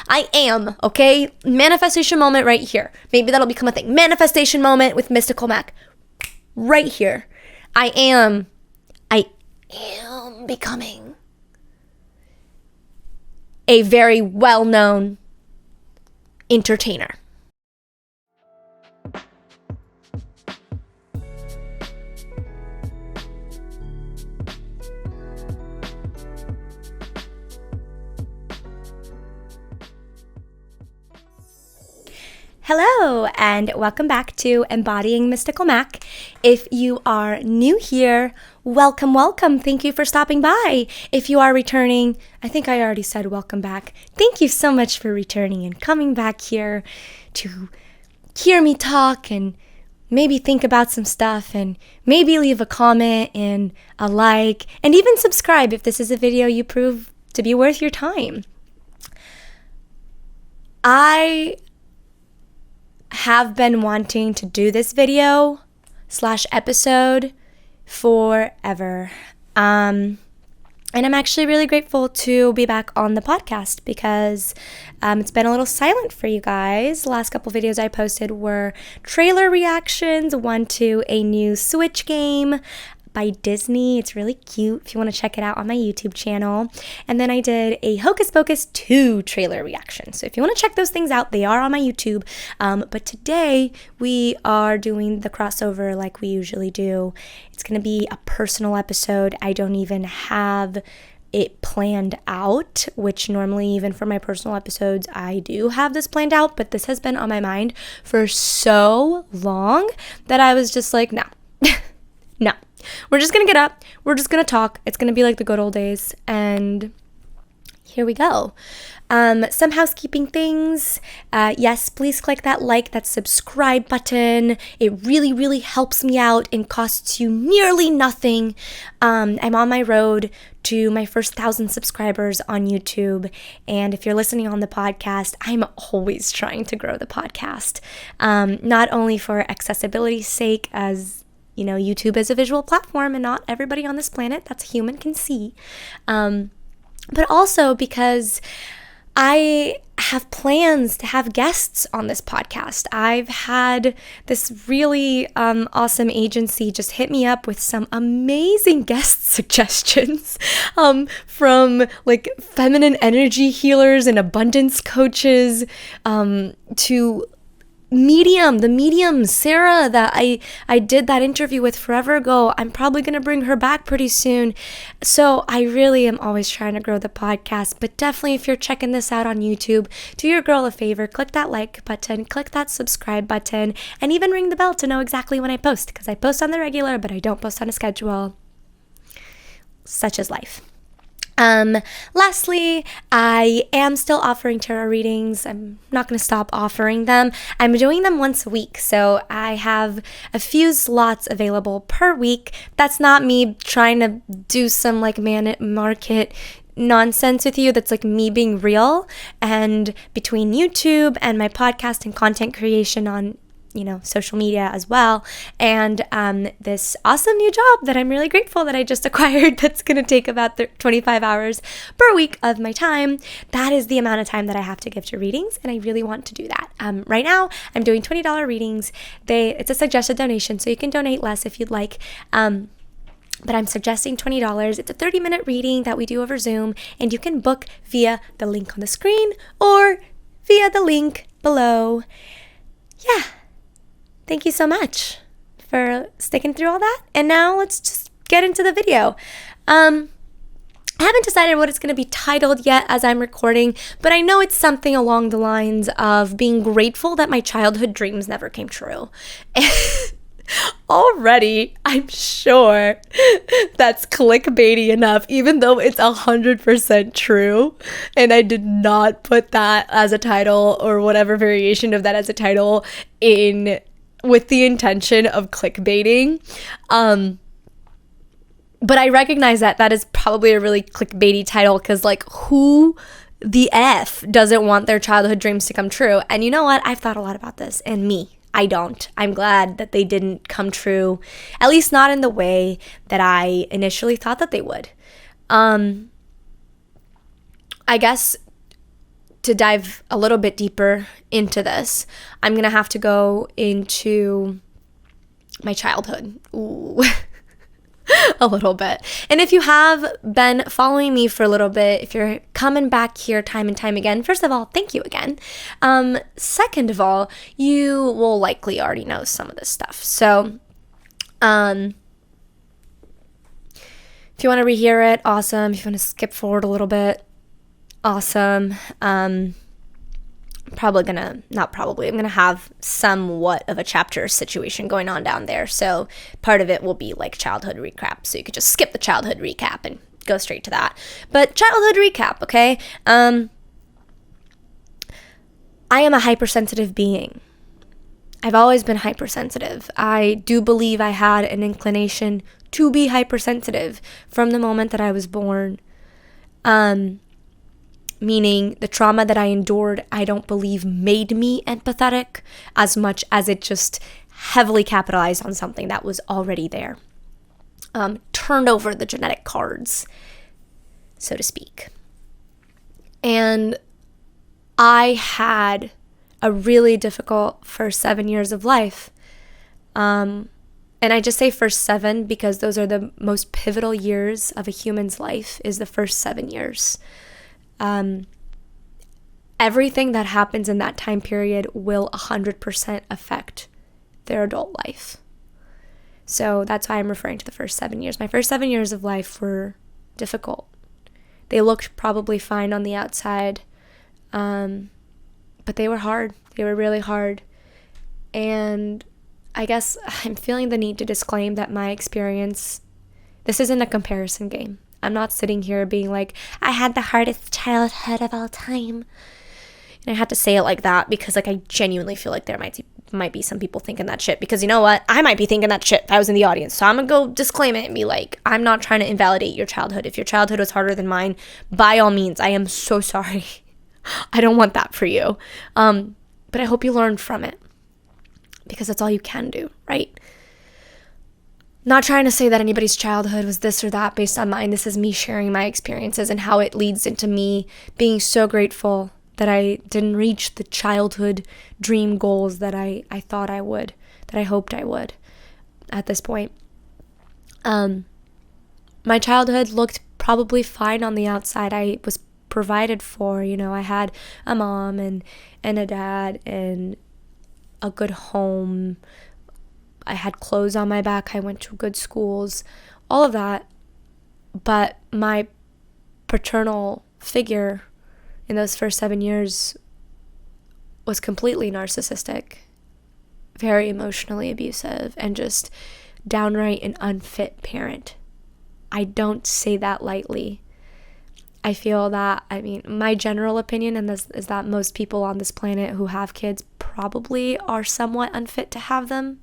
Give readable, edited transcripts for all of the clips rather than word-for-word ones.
I am, okay? Manifestation moment right here. Maybe that'll become a thing. Manifestation moment with Mystical Mac. Right here. I am becoming a very well-known entertainer. Hello, and welcome back to Embodying Mystical Mac. If you are new here, welcome, welcome. Thank you for stopping by. If you are returning, I think I already said welcome back. Thank you so much for returning and coming back here to hear me talk and maybe think about some stuff and maybe leave a comment and a like and even subscribe if this is a video you prove to be worth your time. I have been wanting to do this video / episode forever. And I'm actually really grateful to be back on the podcast because it's been a little silent for you guys. The last couple videos I posted were trailer reactions, one to a new Switch game by Disney. It's really cute if you want to check it out on my YouTube channel. And then I did a Hocus Pocus 2 trailer reaction. So if you want to check those things out, they are on my YouTube. But today we are doing the crossover like we usually do. It's going to be a personal episode. I don't even have it planned out, which normally even for my personal episodes, I do have this planned out. But this has been on my mind for so long that I was just like, no, no. We're just going to get up. We're just going to talk. It's going to be like the good old days. And here we go. Some housekeeping things. Yes, please click that subscribe button. It really, really helps me out and costs you nearly nothing. I'm on my road to my first 1,000 subscribers on YouTube. And if you're listening on the podcast, I'm always trying to grow the podcast. Not only for accessibility's sake, as you know, YouTube is a visual platform and not everybody on this planet that's human can see. But also because I have plans to have guests on this podcast. I've had this really awesome agency just hit me up with some amazing guest suggestions from like feminine energy healers and abundance coaches to the medium Sarah that I did that interview with forever ago. I'm probably going to bring her back pretty soon. So I really am always trying to grow the podcast, but definitely if you're checking this out on YouTube, do your girl a favor, click that like button, click that subscribe button, and even ring the bell to know exactly when I post, because I post on the regular, but I don't post on a schedule. Such is life. Lastly, I am still offering tarot readings. I'm not going to stop offering them. I'm doing them once a week, so I have a few slots available per week. That's not me trying to do some like market nonsense with you. That's like me being real. And between YouTube and my podcast and content creation on social media as well, and this awesome new job that I'm really grateful that I just acquired that's going to take about 25 hours per week of my time. That is the amount of time that I have to give to readings, and I really want to do that. Right now, I'm doing $20 readings. It's a suggested donation, so you can donate less if you'd like. But I'm suggesting $20. It's a 30-minute reading that we do over Zoom, and you can book via the link on the screen or via the link below. Yeah. Thank you so much for sticking through all that. And now let's just get into the video. I haven't decided what it's going to be titled yet as I'm recording, but I know it's something along the lines of being grateful that my childhood dreams never came true. Already, I'm sure that's clickbaity enough, even though it's 100% true. And I did not put that as a title or whatever variation of that as a title in with the intention of clickbaiting. But I recognize that is probably a really clickbaity title, because like, who the F doesn't want their childhood dreams to come true? And you know what? I've thought a lot about this, and I don't. I'm glad that they didn't come true, at least not in the way that I initially thought that they would. I guess to dive a little bit deeper into this, I'm going to have to go into my childhood. Ooh. A little bit. And if you have been following me for a little bit, if you're coming back here time and time again, first of all, thank you again. Second of all, you will likely already know some of this stuff. So, if you want to rehear it, awesome. If you want to skip forward a little bit, awesome. I'm going to have somewhat of a chapter situation going on down there. So part of it will be like childhood recap. So you could just skip the childhood recap and go straight to that. But childhood recap, okay? I am a hypersensitive being. I've always been hypersensitive. I do believe I had an inclination to be hypersensitive from the moment that I was born. Meaning the trauma that I endured, I don't believe made me empathetic as much as it just heavily capitalized on something that was already there. Turned over the genetic cards, so to speak. And I had a really difficult first 7 years of life. And I just say first 7 because those are the most pivotal years of a human's life, is the first 7 years. Everything that happens in that time period will 100% affect their adult life. So that's why I'm referring to the first 7 years. My first 7 years of life were difficult. They looked probably fine on the outside, but they were hard. They were really hard. And I guess I'm feeling the need to disclaim that my experience, this isn't a comparison game. I'm not sitting here being like, I had the hardest childhood of all time. And I had to say it like that because like I genuinely feel like there might be some people thinking that shit. Because you know what? I might be thinking that shit if I was in the audience. So I'm going to go disclaim it and be like, I'm not trying to invalidate your childhood. If your childhood was harder than mine, by all means, I am so sorry. I don't want that for you. But I hope you learned from it. Because that's all you can do, right? Not trying to say that anybody's childhood was this or that based on mine. This is me sharing my experiences and how it leads into me being so grateful that I didn't reach the childhood dream goals that I thought I would, that I hoped I would at this point. My childhood looked probably fine on the outside. I was provided for, I had a mom and a dad and a good home. I had clothes on my back. I went to good schools, all of that. But my paternal figure in those first 7 years was completely narcissistic, very emotionally abusive, and just downright an unfit parent. I don't say that lightly. I feel that, my general opinion and this is that most people on this planet who have kids probably are somewhat unfit to have them.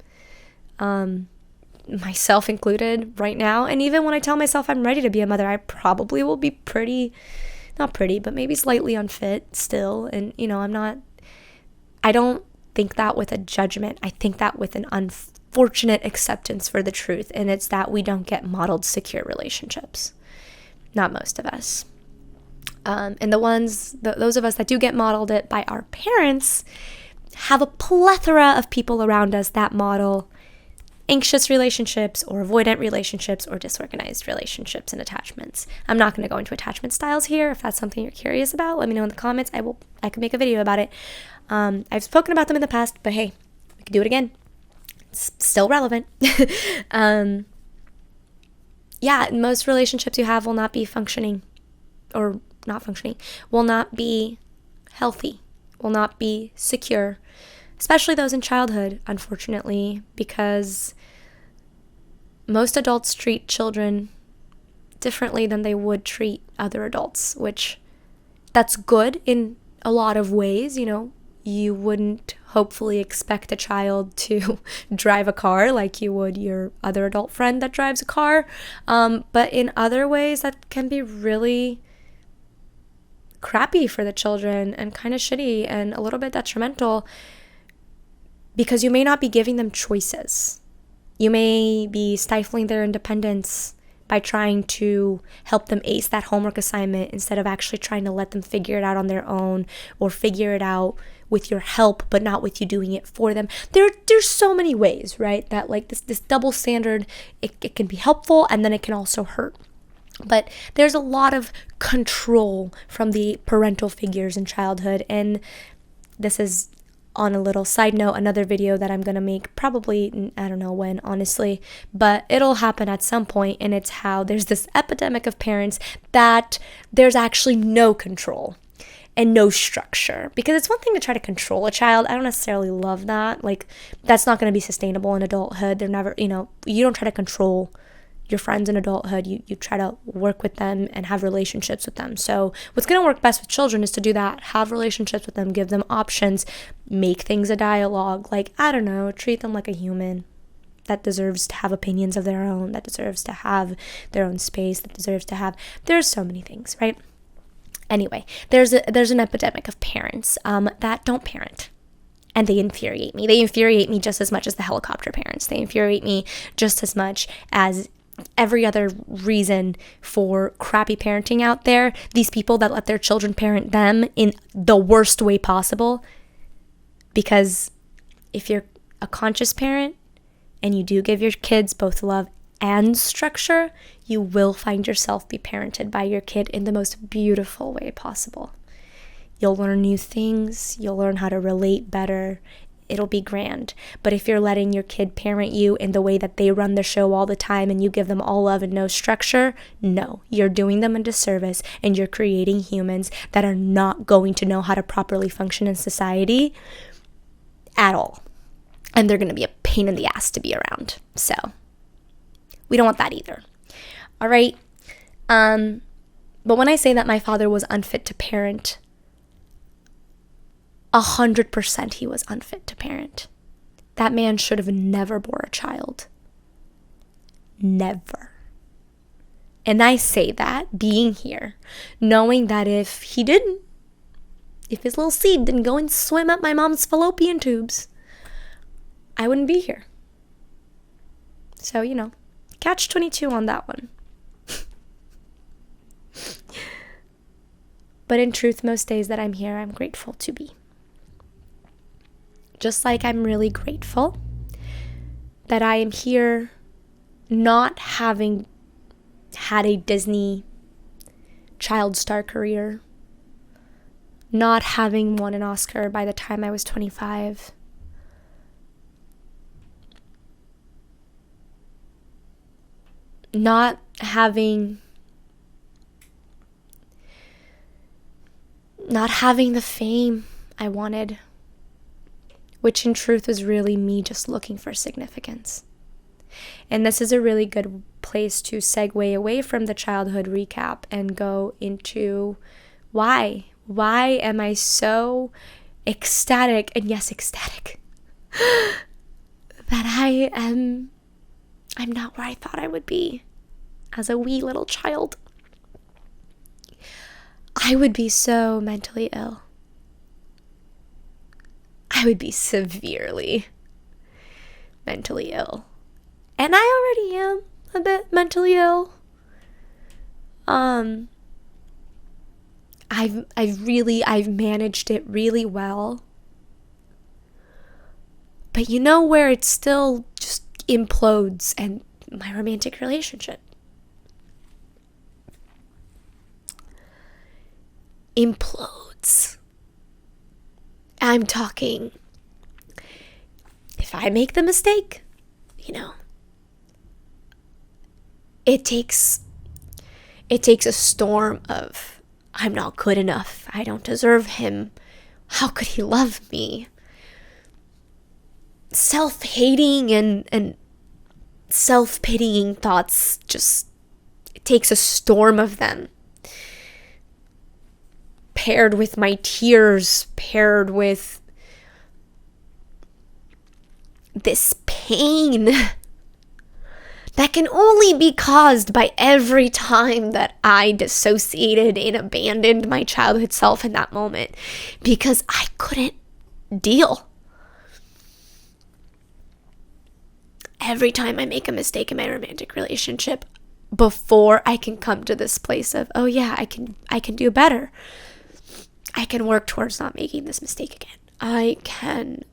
Myself included right now. And even when I tell myself I'm ready to be a mother, I probably will be not pretty, but maybe slightly unfit still. And, I don't think that with a judgment. I think that with an unfortunate acceptance for the truth. And it's that we don't get modeled secure relationships. Not most of us. And those of us that do get modeled it by our parents have a plethora of people around us that model anxious relationships or avoidant relationships or disorganized relationships and attachments. I'm not going to go into attachment styles here. If that's something you're curious about, let me know in the comments. I can make a video about it. I've spoken about them in the past, but hey, we can do it again. It's still relevant. Most relationships you have will not be functioning or not functioning, will not be healthy, will not be secure, especially those in childhood, unfortunately, because most adults treat children differently than they would treat other adults, which that's good in a lot of ways. You wouldn't hopefully expect a child to drive a car like you would your other adult friend that drives a car. But in other ways, that can be really crappy for the children and kind of shitty and a little bit detrimental because you may not be giving them choices. You may be stifling their independence by trying to help them ace that homework assignment instead of actually trying to let them figure it out on their own, or figure it out with your help but not with you doing it for them. There's so many ways, right, that like this double standard, it can be helpful and then it can also hurt. But there's a lot of control from the parental figures in childhood, and this is, on a little side note, another video that I'm going to make probably, I don't know when, honestly, but it'll happen at some point, and it's how there's this epidemic of parents that there's actually no control and no structure. Because it's one thing to try to control a child. I don't necessarily love that. Like, that's not going to be sustainable in adulthood. They're never, you don't try to control your friends in adulthood. You try to work with them and have relationships with them. So what's going to work best with children is to do that. Have relationships with them, give them options, make things a dialogue. Like, I don't know, treat them like a human that deserves to have opinions of their own, that deserves to have their own space, that deserves to have, there's so many things, right? Anyway, there's an epidemic of parents that don't parent. And they infuriate me. They infuriate me just as much as the helicopter parents. They infuriate me just as much as every other reason for crappy parenting out there. These people that let their children parent them in the worst way possible. Because if you're a conscious parent and you do give your kids both love and structure, you will find yourself be parented by your kid in the most beautiful way possible. You'll learn new things. You'll learn how to relate better. It'll be grand. But if you're letting your kid parent you in the way that they run the show all the time and you give them all love and no structure, no, you're doing them a disservice, and you're creating humans that are not going to know how to properly function in society at all. And they're going to be a pain in the ass to be around. So we don't want that either. All right. But when I say that my father was unfit to parent, 100% he was unfit to parent. That man should have never bore a child. Never. And I say that being here, knowing that if he didn't, if his little seed didn't go and swim up my mom's fallopian tubes, I wouldn't be here. So, catch 22 on that one. But in truth, most days that I'm here, I'm grateful to be. Just like I'm really grateful that I am here not having had a Disney child star career, not having won an Oscar by the time I was 25, not having the fame I wanted, which in truth was really me just looking for significance. And this is a really good place to segue away from the childhood recap and go into why. Why am I so ecstatic, and yes, ecstatic, that I'm not where I thought I would be as a wee little child. I would be so mentally ill. I would be severely mentally ill. And I already am a bit mentally ill. I've managed it really well. But where it still just implodes, and my romantic relationship implodes. I'm talking, if I make the mistake, it takes a storm of, I'm not good enough, I don't deserve him, how could he love me? Self-hating and self-pitying thoughts, it takes a storm of them. Paired with my tears, paired with this pain that can only be caused by every time that I dissociated and abandoned my childhood self in that moment, because I couldn't deal. Every time I make a mistake in my romantic relationship, before I can come to this place of, oh yeah, I can do better. I can work towards not making this mistake again. I can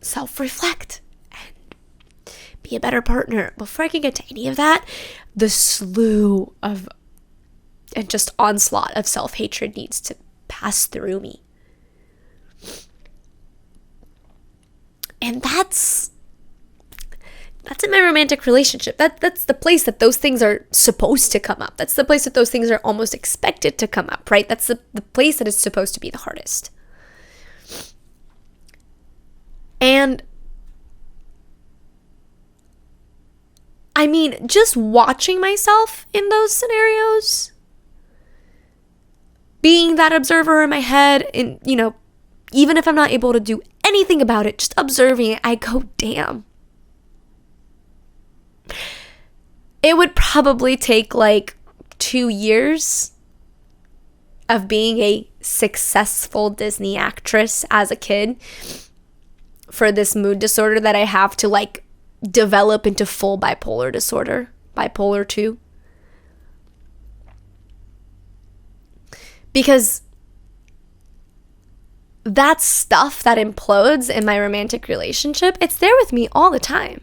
self-reflect and be a better partner. Before I can get to any of that, the slew of and just onslaught of self-hatred needs to pass through me. And that's in my romantic relationship. That's the place that those things are supposed to come up. That's the place that those things are almost expected to come up, right? That's the place that is supposed to be the hardest. And I mean, just watching myself in those scenarios, being that observer in my head, and, you know, even if I'm not able to do anything about it, just observing it, I go, damn. It would probably take like 2 years of being a successful Disney actress as a kid for this mood disorder that I have to like develop into full bipolar disorder, bipolar 2. Because that stuff that implodes in my romantic relationship, it's there with me all the time.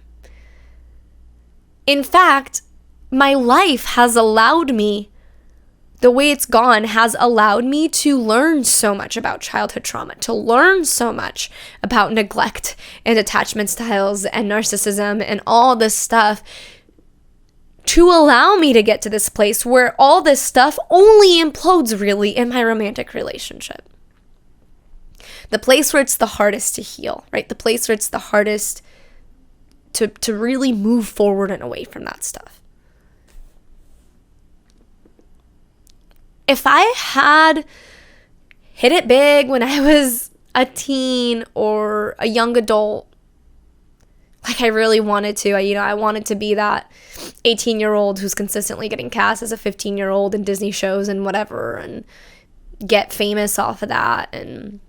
In fact, my life has allowed me, the way it's gone has allowed me to learn so much about childhood trauma, to learn so much about neglect and attachment styles and narcissism and all this stuff, to allow me to get to this place where all this stuff only implodes really in my romantic relationship. The place where it's the hardest to heal, right? The place where it's the hardest to really move forward and away from that stuff. If I had hit it big when I was a teen or a young adult, like I really wanted to, I wanted to be that 18-year-old who's consistently getting cast as a 15-year-old in Disney shows and whatever, and get famous off of that. And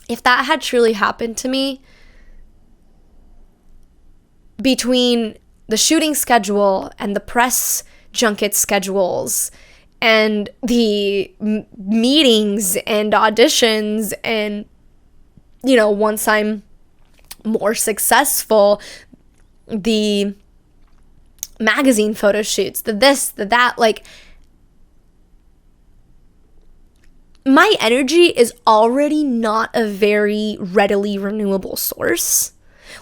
if that had truly happened to me, between the shooting schedule and the press junket schedules and the meetings and auditions and, you know, once I'm more successful, the magazine photo shoots, the this, the that, like, my energy is already not a very readily renewable source.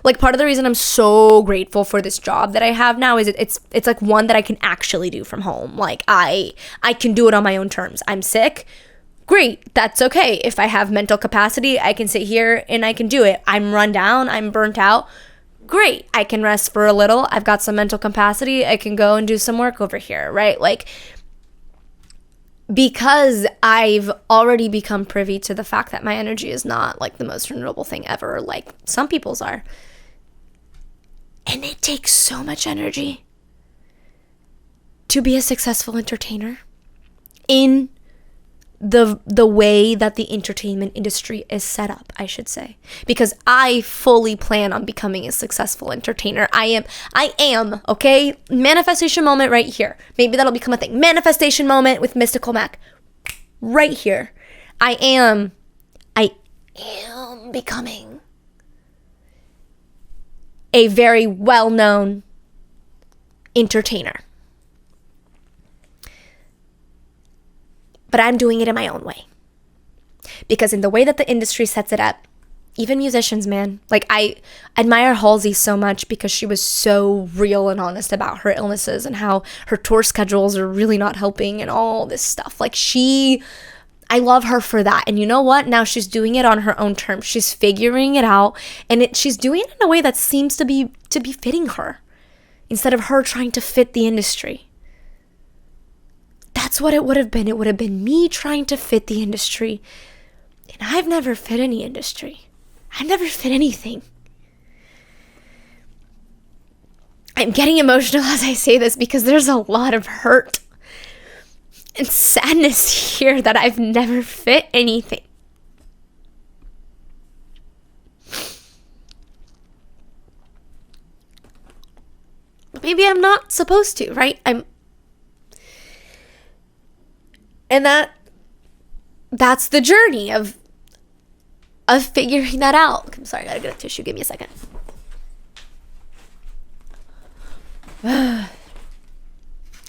Like, part of the reason I'm so grateful for this job that I have now is it's like one that I can actually do from home. Like, I can do it on my own terms. I'm sick. Great. That's okay. If I have mental capacity, I can sit here and I can do it. I'm run down. I'm burnt out. Great. I can rest for a little. I've got some mental capacity. I can go and do some work over here, right? Like, because I've already become privy to the fact that my energy is not like the most renewable thing ever, like some people's are. And it takes so much energy to be a successful entertainer in the way that the entertainment industry is set up, I should say. Because I fully plan on becoming a successful entertainer. I am, okay? Manifestation moment right here. Maybe that'll become a thing. Manifestation moment with Mystical Mac. Right here. I am becoming a very well-known entertainer. But I'm doing it in my own way. Because in the way that the industry sets it up, even musicians, man, like I admire Halsey so much because she was so real and honest about her illnesses and how her tour schedules are really not helping and all this stuff. Like I love her for that. And you know what? Now she's doing it on her own terms. She's figuring it out, and she's doing it in a way that seems to be fitting her instead of her trying to fit the industry. That's what it would have been. It would have been me trying to fit the industry. And I've never fit any industry. I've never fit anything. I'm getting emotional as I say this because there's a lot of hurt and sadness here that I've never fit anything. Maybe I'm not supposed to, right? And that's the journey of figuring that out. I'm sorry, I gotta get a tissue. Give me a second.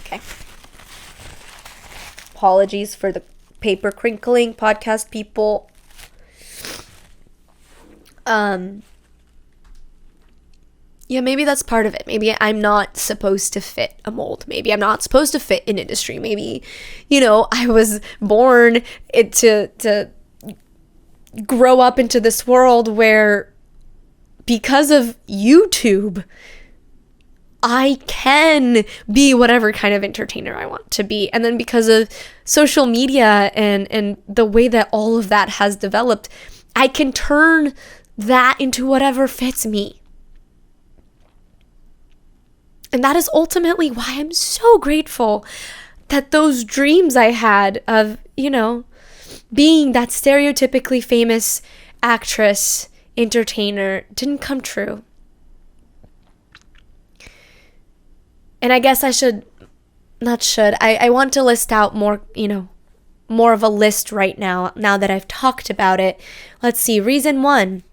Okay. Apologies for the paper crinkling, podcast people. Yeah, maybe that's part of it. Maybe I'm not supposed to fit a mold. Maybe I'm not supposed to fit an industry. Maybe, I was born to grow up into this world where, because of YouTube, I can be whatever kind of entertainer I want to be. And then because of social media and the way that all of that has developed, I can turn that into whatever fits me. And that is ultimately why I'm so grateful that those dreams I had of, being that stereotypically famous actress, entertainer, didn't come true. And I guess I want to list out more, more of a list right now that I've talked about it. Let's see, reason 1.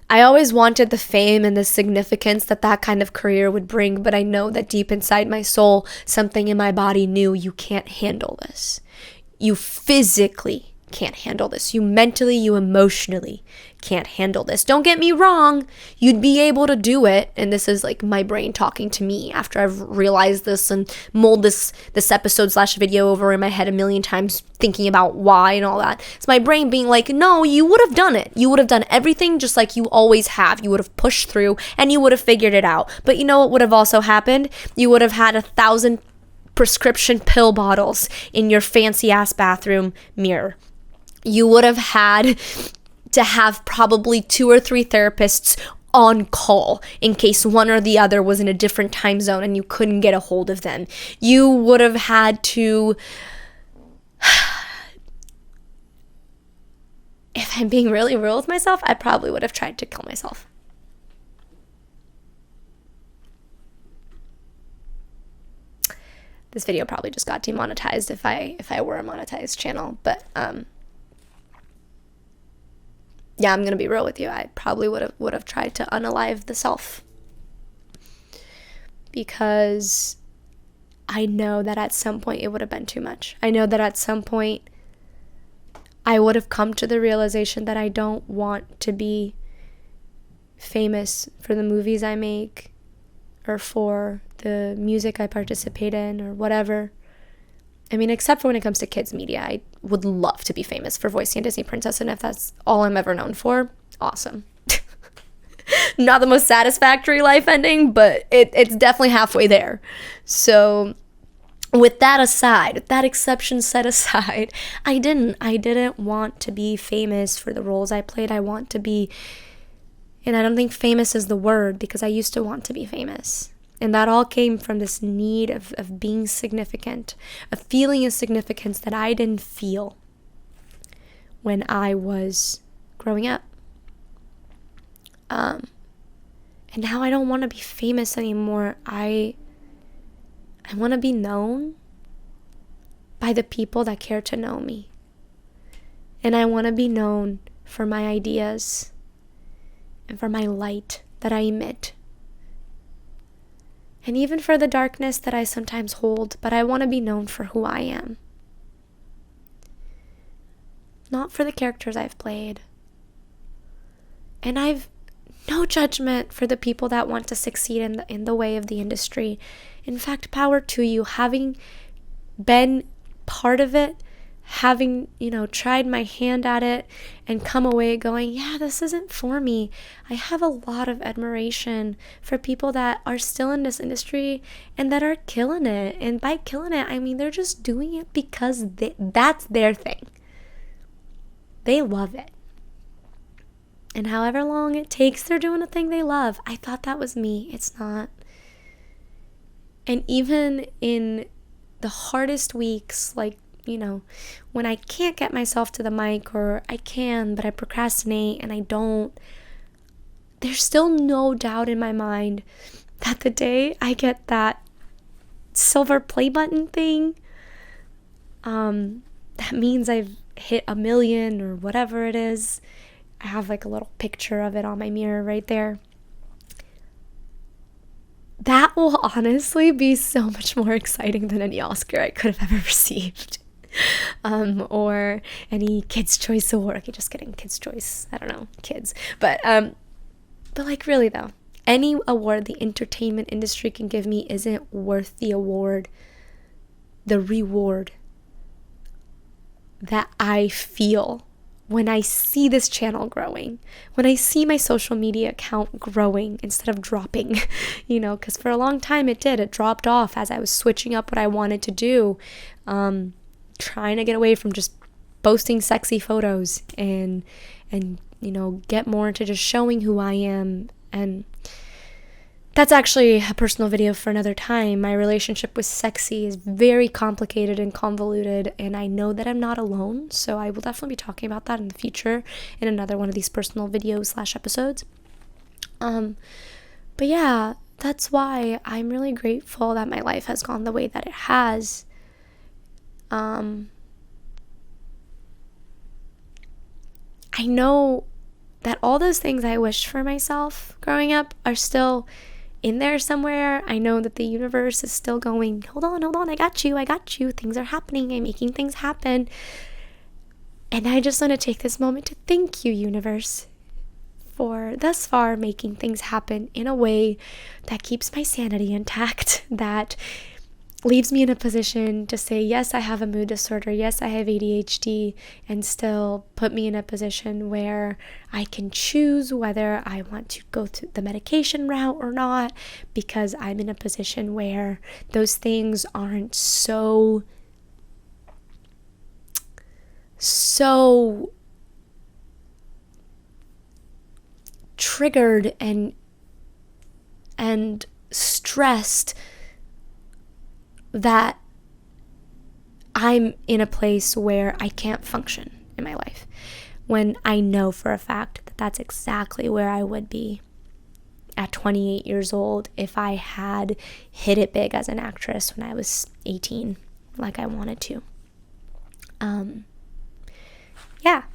I always wanted the fame and the significance that kind of career would bring, but I know that deep inside my soul, something in my body knew you can't handle this. You physically can't handle this. You mentally, you emotionally can't handle this. Don't get me wrong, you'd be able to do it. And this is like my brain talking to me after I've realized this and mulled this episode / video over in my head a million times, thinking about why and all that. It's my brain being like, no, you would have done it. You would have done everything just like you always have. You would have pushed through and you would have figured it out. But you know what would have also happened? You would have had 1,000 prescription pill bottles in your fancy ass bathroom mirror. You would have had to have probably 2 or 3 therapists on call in case one or the other was in a different time zone and you couldn't get a hold of them. You would have had to, if I'm being really real with myself, I probably would have tried to kill myself. This video probably just got demonetized if I were a monetized channel, but yeah, I'm gonna be real with you. I probably would have tried to unalive the self, because I know that at some point it would have been too much. I know that at some point I would have come to the realization that I don't want to be famous for the movies I make or for the music I participate in or whatever. I mean, except for when it comes to kids media, I would love to be famous for voicing a Disney princess, and if that's all I'm ever known for, awesome. Not the most satisfactory life ending, but it's definitely halfway there. So with that aside, with that exception set aside, I didn't want to be famous for the roles I played. I want to be, and I don't think famous is the word, because I used to want to be famous. And that all came from this need of being significant, a feeling of significance that I didn't feel when I was growing up. And now I don't want to be famous anymore. I want to be known by the people that care to know me. And I want to be known for my ideas and for my light that I emit. And even for the darkness that I sometimes hold, but I want to be known for who I am. Not for the characters I've played. And I've no judgment for the people that want to succeed in the way of the industry. In fact, power to you. Having been part of it, having, tried my hand at it and come away going, yeah, this isn't for me. I have a lot of admiration for people that are still in this industry and that are killing it. And by killing it, I mean they're just doing it because that's their thing. They love it. And however long it takes, they're doing a thing they love. I thought that was me. It's not. And even in the hardest weeks, like, when I can't get myself to the mic, or I can, but I procrastinate and I don't, there's still no doubt in my mind that the day I get that silver play button thing, that means I've hit 1 million or whatever it is. I have like a little picture of it on my mirror right there. That will honestly be so much more exciting than any Oscar I could have ever received. Or any Kids' Choice Award. Okay, just kidding. Kids' Choice. I don't know. Kids. But like really though, any award the entertainment industry can give me isn't worth the award, the reward that I feel when I see this channel growing, when I see my social media account growing instead of dropping, because for a long time it dropped off as I was switching up what I wanted to do, trying to get away from just posting sexy photos and get more into just showing who I am. And that's actually a personal video for another time. My relationship with sexy is very complicated and convoluted, and I know that I'm not alone, so I will definitely be talking about that in the future in another one of these personal videos / episodes. But yeah, that's why I'm really grateful that my life has gone the way that it has. I know that all those things I wished for myself growing up are still in there somewhere. I know that the universe is still going, hold on, I got you, things are happening, I'm making things happen. And I just want to take this moment to thank you, universe, for thus far making things happen in a way that keeps my sanity intact, that leaves me in a position to say, yes, I have a mood disorder, yes, I have ADHD, and still put me in a position where I can choose whether I want to go through the medication route or not, because I'm in a position where those things aren't so triggered and stressed that I'm in a place where I can't function in my life, when I know for a fact that that's exactly where I would be at 28 years old if I had hit it big as an actress when I was 18, like I wanted to. Yeah,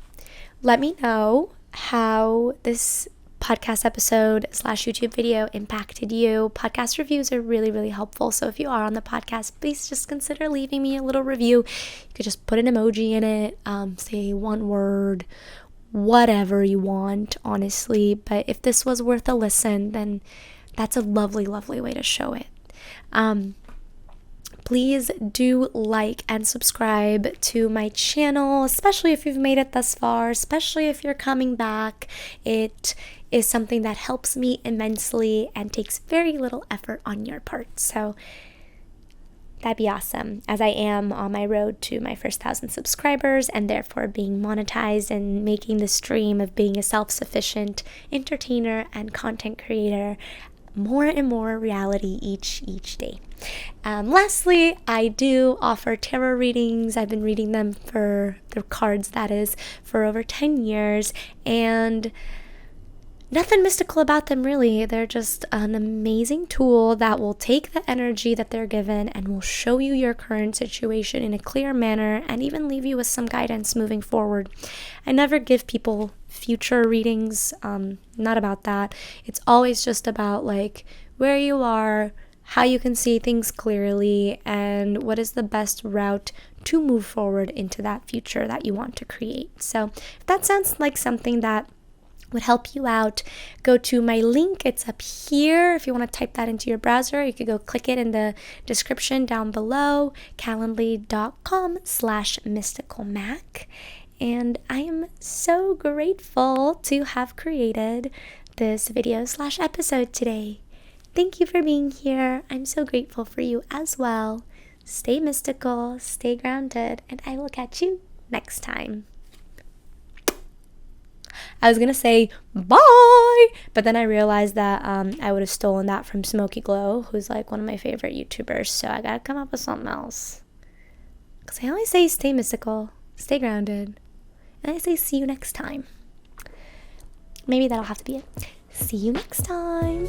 let me know how this podcast episode / YouTube video impacted you. Podcast reviews are really, really helpful. So if you are on the podcast, please just consider leaving me a little review. You could just put an emoji in it, say one word, whatever you want, honestly. But if this was worth a listen, then that's a lovely, lovely way to show it. Please do like and subscribe to my channel, especially if you've made it thus far, especially if you're coming back. It is something that helps me immensely and takes very little effort on your part. So that'd be awesome, as I am on my road to my first 1,000 subscribers and therefore being monetized and making this dream of being a self-sufficient entertainer and content creator more and more reality each day. Lastly, I do offer tarot readings. I've been reading them, for the cards that is, for over 10 years, and nothing mystical about them really. They're just an amazing tool that will take the energy that they're given and will show you your current situation in a clear manner and even leave you with some guidance moving forward. I never give people future readings, not about that. It's always just about like where you are, how you can see things clearly, and what is the best route to move forward into that future that you want to create. So if that sounds like something that would help you out, go to my link. It's up here. If you want to type that into your browser, you could go click it in the description down below, calendly.com/mysticalmac. And I am so grateful to have created this video / episode today. Thank you for being here. I'm so grateful for you as well. Stay mystical, stay grounded, and I will catch you next time. I was gonna say bye, but then I realized that I would have stolen that from Smokey Glow, who's like one of my favorite YouTubers, so I gotta come up with something else. Because I always say stay mystical, stay grounded, and I say see you next time. Maybe that'll have to be it. See you next time.